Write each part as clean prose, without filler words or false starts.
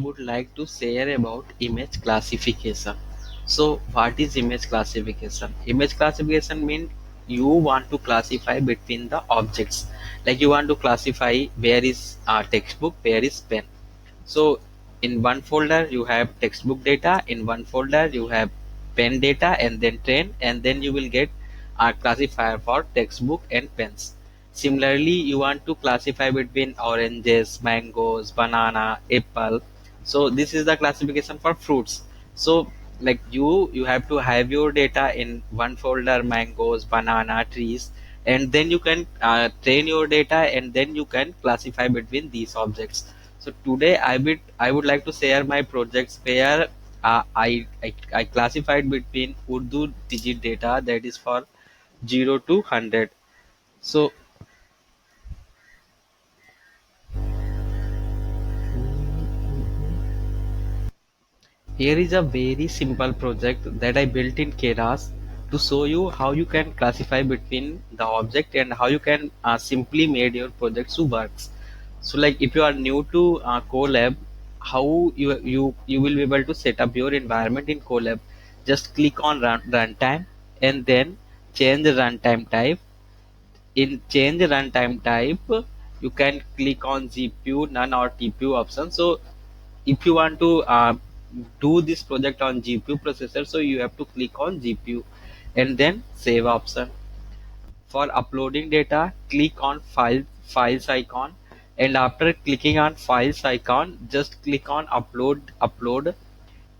would like to share about image classification. So, what is image classification? Image classification means you want to classify between the objects. Like you want to classify where is textbook, where is pen. So, in one folder you have textbook data, in one folder you have pen data, and then train, and then you will get a classifier for textbook and pens. Similarly, you want to classify between oranges, mangoes, banana, apple. So this is the classification for fruits. So like you have to have your data in one folder, mangoes, banana, trees, and then you can train your data, and then you can classify between these objects. So today I would like to share my projects where I classified between Urdu digit data, that is for 0 to 100. So here is a very simple project that I built in Keras to show you how you can classify between the object and how you can simply made your projects to works. So like if you are new to Colab, how you will be able to set up your environment in Colab. Just click on runtime and then change the runtime type. In change runtime type, you can click on GPU, none or TPU option. So if you want to do this project on GPU processor, so you have to click on GPU and then save option. For uploading data, click on files icon, and after clicking on files icon, just click on upload,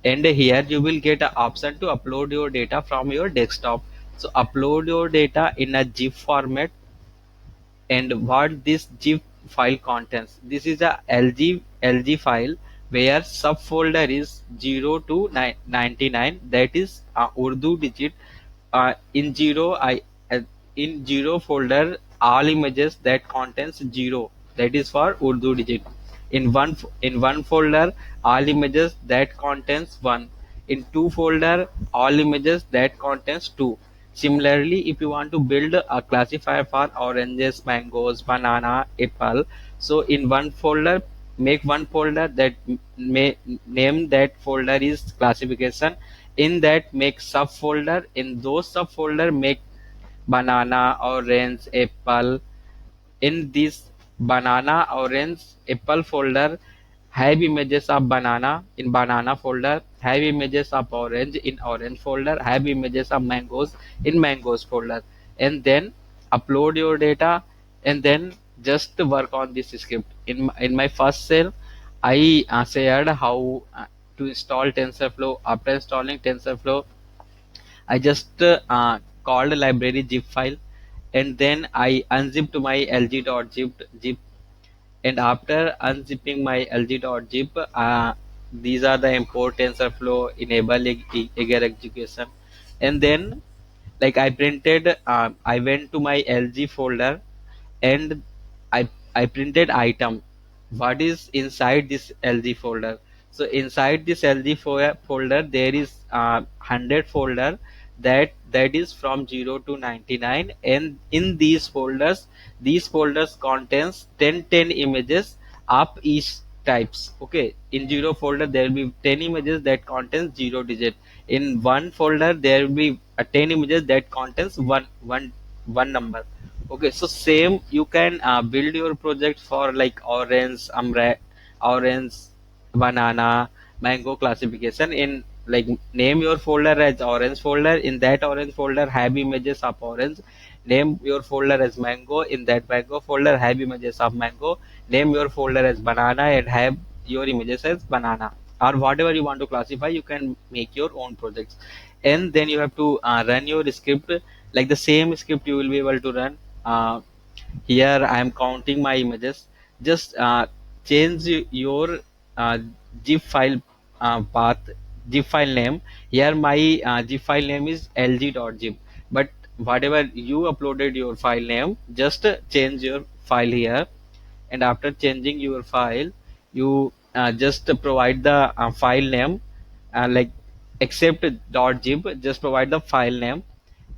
and here you will get an option to upload your data from your desktop. So upload your data in a zip format. And what this zip file contains, this is a lg file where subfolder is 0 to 99, that is Urdu digit. In 0 I in 0 folder, all images that contains 0, that is for Urdu digit. In one folder, all images that contains 1. In two folder, all images that contains 2. Similarly, if you want to build a classifier for oranges, mangoes, banana, apple, so in one folder, make one folder that may name that folder is classification. In that, make subfolder. In those subfolder, make banana, orange, apple. In this banana, orange, apple folder, have images of banana. In banana folder, have images of orange. In orange folder, have images of mangoes. In mangoes folder, and then upload your data, and then just work on this script. In my first cell, I shared how to install TensorFlow. After installing TensorFlow, I just called library zip file, and then I unzipped my lg.zip. And after unzipping my lg.zip, these are the import TensorFlow, enable eager execution, and then like I went to my LG folder, and I I printed item. What is inside this LG folder? So inside this LG folder, there is 100 folder, that is from 0 to 99, and in these folders contains 10 images of each types. Okay, in 0 folder there will be 10 images that contains 0 digit. In one folder there will be 10 images that contains one number. Okay, so same you can build your project for like orange, banana, mango classification. In like name your folder as orange folder. In that orange folder, have images of orange. Name your folder as mango. In that mango folder, have images of mango. Name your folder as banana and have your images as banana. Or whatever you want to classify, you can make your own projects. And then you have to run your script, like the same script you will be able to run. uh, Here I am counting my images. Just change your uh, zip file path, zip file name. Here my zip file name is lg.zip, but whatever you uploaded your file name, just change your file here. And after changing your file, you just provide the file name, like except .zip, just provide the file name.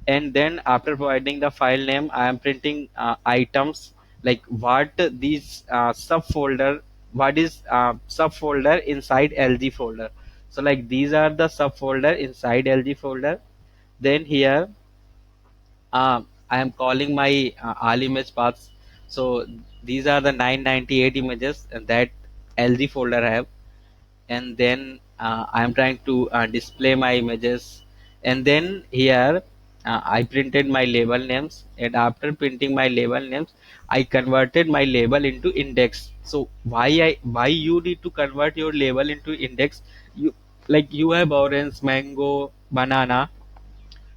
And then after providing the file name, I am printing items, like what these subfolder what is subfolder inside LG folder. So like these are the subfolder inside LG folder. Then here I am calling my all image paths. So these are the 998 images that LG folder have. And then I am trying to display my images. And then here I printed my label names, and after printing my label names I converted my label into index. So why you need to convert your label into index? You, like you have orange, mango, banana.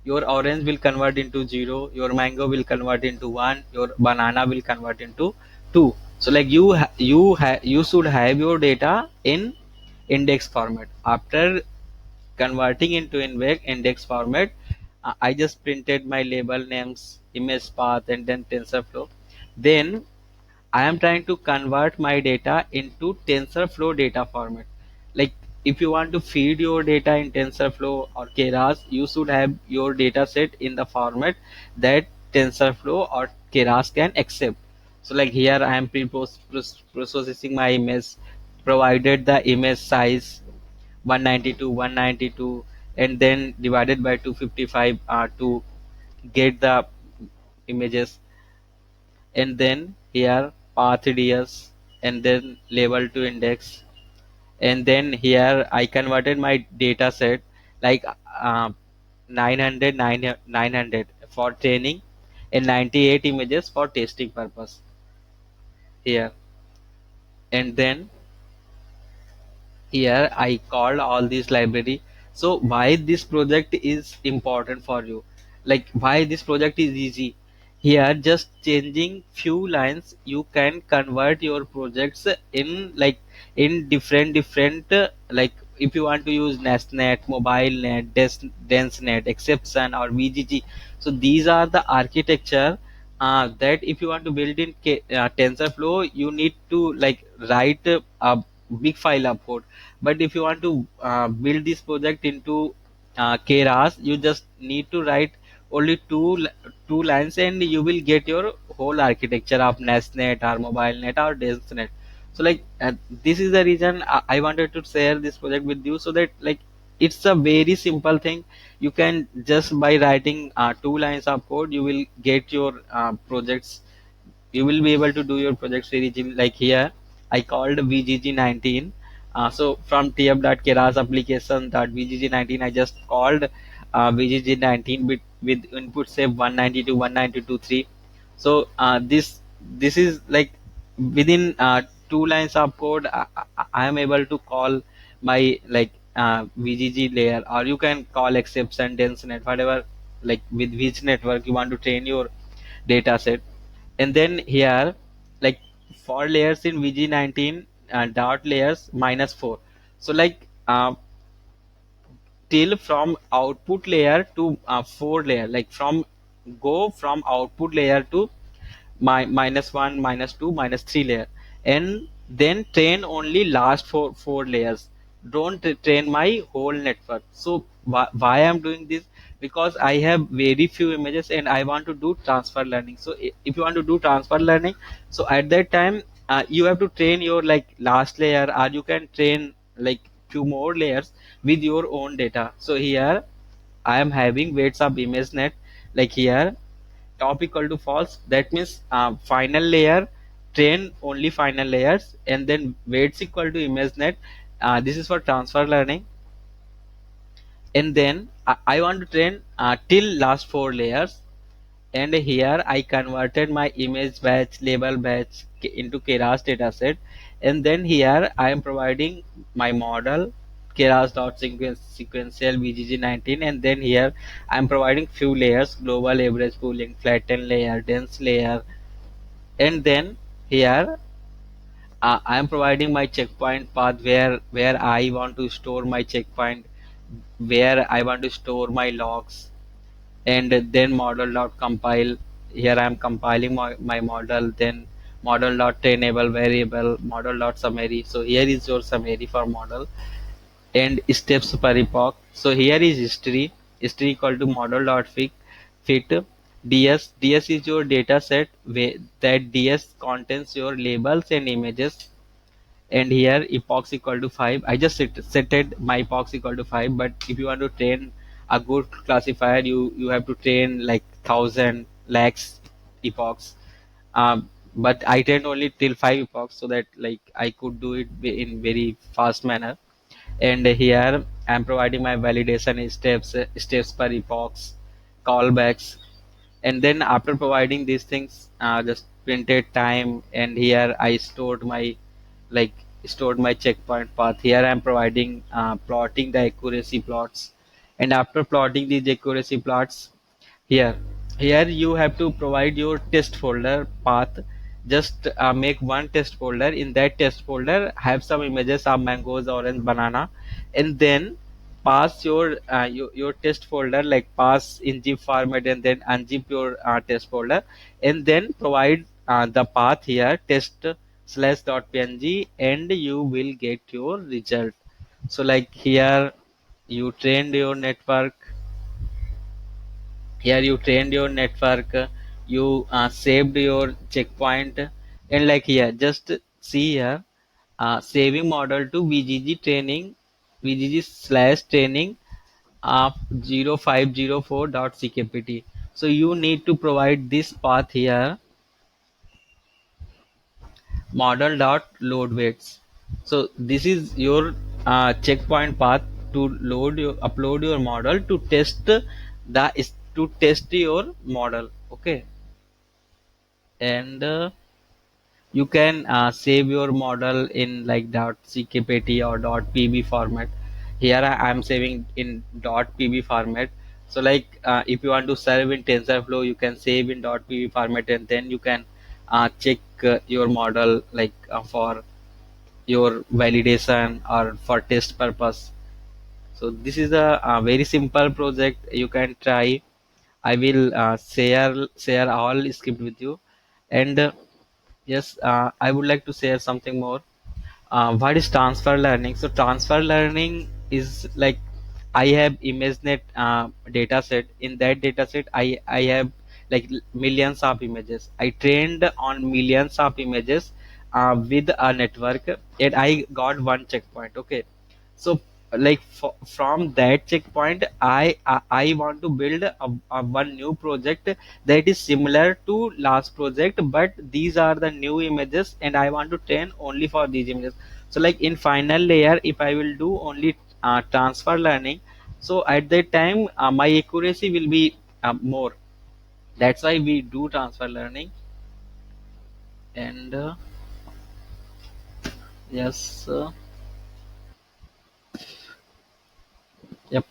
Your orange will convert into 0, your mango will convert into 1, your banana will convert into 2. So like you should have your data in index format. After converting into index format, I just printed my label names, image path, and then TensorFlow. Then I am trying to convert my data into TensorFlow data format. Like if you want to feed your data in TensorFlow or Keras, you should have your data set in the format that TensorFlow or Keras can accept. So like here I am processing my image, provided the image size 192, 192, and then divided by 255 to get the images. And then here path ds, and then label to index. And then here I converted my data set like uh, 900 for training, and 98 images for testing purpose here. And then here I called all these library. So why this project is important for you, like why this project is easy? Here just changing few lines you can convert your projects in, like in different like if you want to use nestnet, mobilenet, densenet, exception, or vgg. So these are the architecture that if you want to build in TensorFlow, you need to like write a big file upload. But if you want to build this project into Keras, you just need to write only two lines, and you will get your whole architecture of nestnet or mobilenet or densenet. So like this is the reason I wanted to share this project with you, so that like it's a very simple thing. You can just by writing two lines of code, you will get your projects. You will be able to do your projects very easily. Like here I called vgg19. So from tf.keras application.vgg19, I just called vgg19 with input say 192, 192.3. So this is like within two lines of code, I am able to call my like vgg layer, or you can call exception, densenet, whatever, like with which network you want to train your data set. And then here like for layers in vg19 dot layers -4. So like till from output layer to 4 layer, like from go from output layer to -1, -2, -3 layer, and then train only last four layers. Don't train my whole network. So why I'm doing this? Because I have very few images and I want to do transfer learning. So if you want to do transfer learning, so at that time you have to train your like last layer, or you can train like few more layers with your own data. So here I am having weights of ImageNet. Like here top equal to false, that means final layer train only final layers, and then weights equal to ImageNet. This is for transfer learning. And then I want to train till last four layers. And here I converted my image batch, label batch into Keras dataset. And then here I am providing my model Keras.sequential VGG19. And then here I am providing few layers: global, average, pooling, flatten layer, dense layer. And then here I am providing my checkpoint path, where I want to store my checkpoint, where I want to store my logs. And then model dot compile. Here I am compiling my model. Then model dot trainable variable, model dot summary. So here is your summary for model, and steps per epoch. So here is history equal to model dot fit ds is your data set, that ds contains your labels and images. and here epochs equal to 5. I just setted my epochs equal to 5, but if you want to train a good classifier, you have to train like 1,000 lakhs epochs. But I trained only till 5 epochs, so that like I could do it in very fast manner. And here I'm providing my validation steps per epochs, callbacks, and then after providing these things, just printed time, and here I like stored my checkpoint path. Here I'm providing plotting the accuracy plots, and after plotting these accuracy plots, here here you have to provide your test folder path. Just make one test folder. In that test folder have some images of mangoes, orange, banana, and then pass your test folder, like pass in zip format and then unzip your test folder, and then provide the path here, test slash dot png, and you will get your result. So like here you trained your network, here you trained your network, you saved your checkpoint, and like here just see here, saving model to vgg training, vgg slash training of 0504.ckpt. So you need to provide this path here, model dot load weights. So this is your checkpoint path to load your upload your model to test the to test your model. Okay, and you can save your model in like .ckpt or .pb format. Here I am saving in .pb format. So like if you want to serve in TensorFlow, you can save in .pb format, and then you can check your model like for your validation or for test purpose. So this is a very simple project you can try. I will share all script with you, and yes, I would like to share something more. What is transfer learning? So transfer learning is like I have ImageNet data set. In that data set, I have like millions of images. I trained on millions of images with a network, and I got one checkpoint. Okay, so like from that checkpoint, I want to build a one new project that is similar to last project, but these are the new images, and I want to train only for these images. So like in final layer, if I will do only transfer learning, so at that time my accuracy will be more. That's why we do transfer learning. And yes, yep.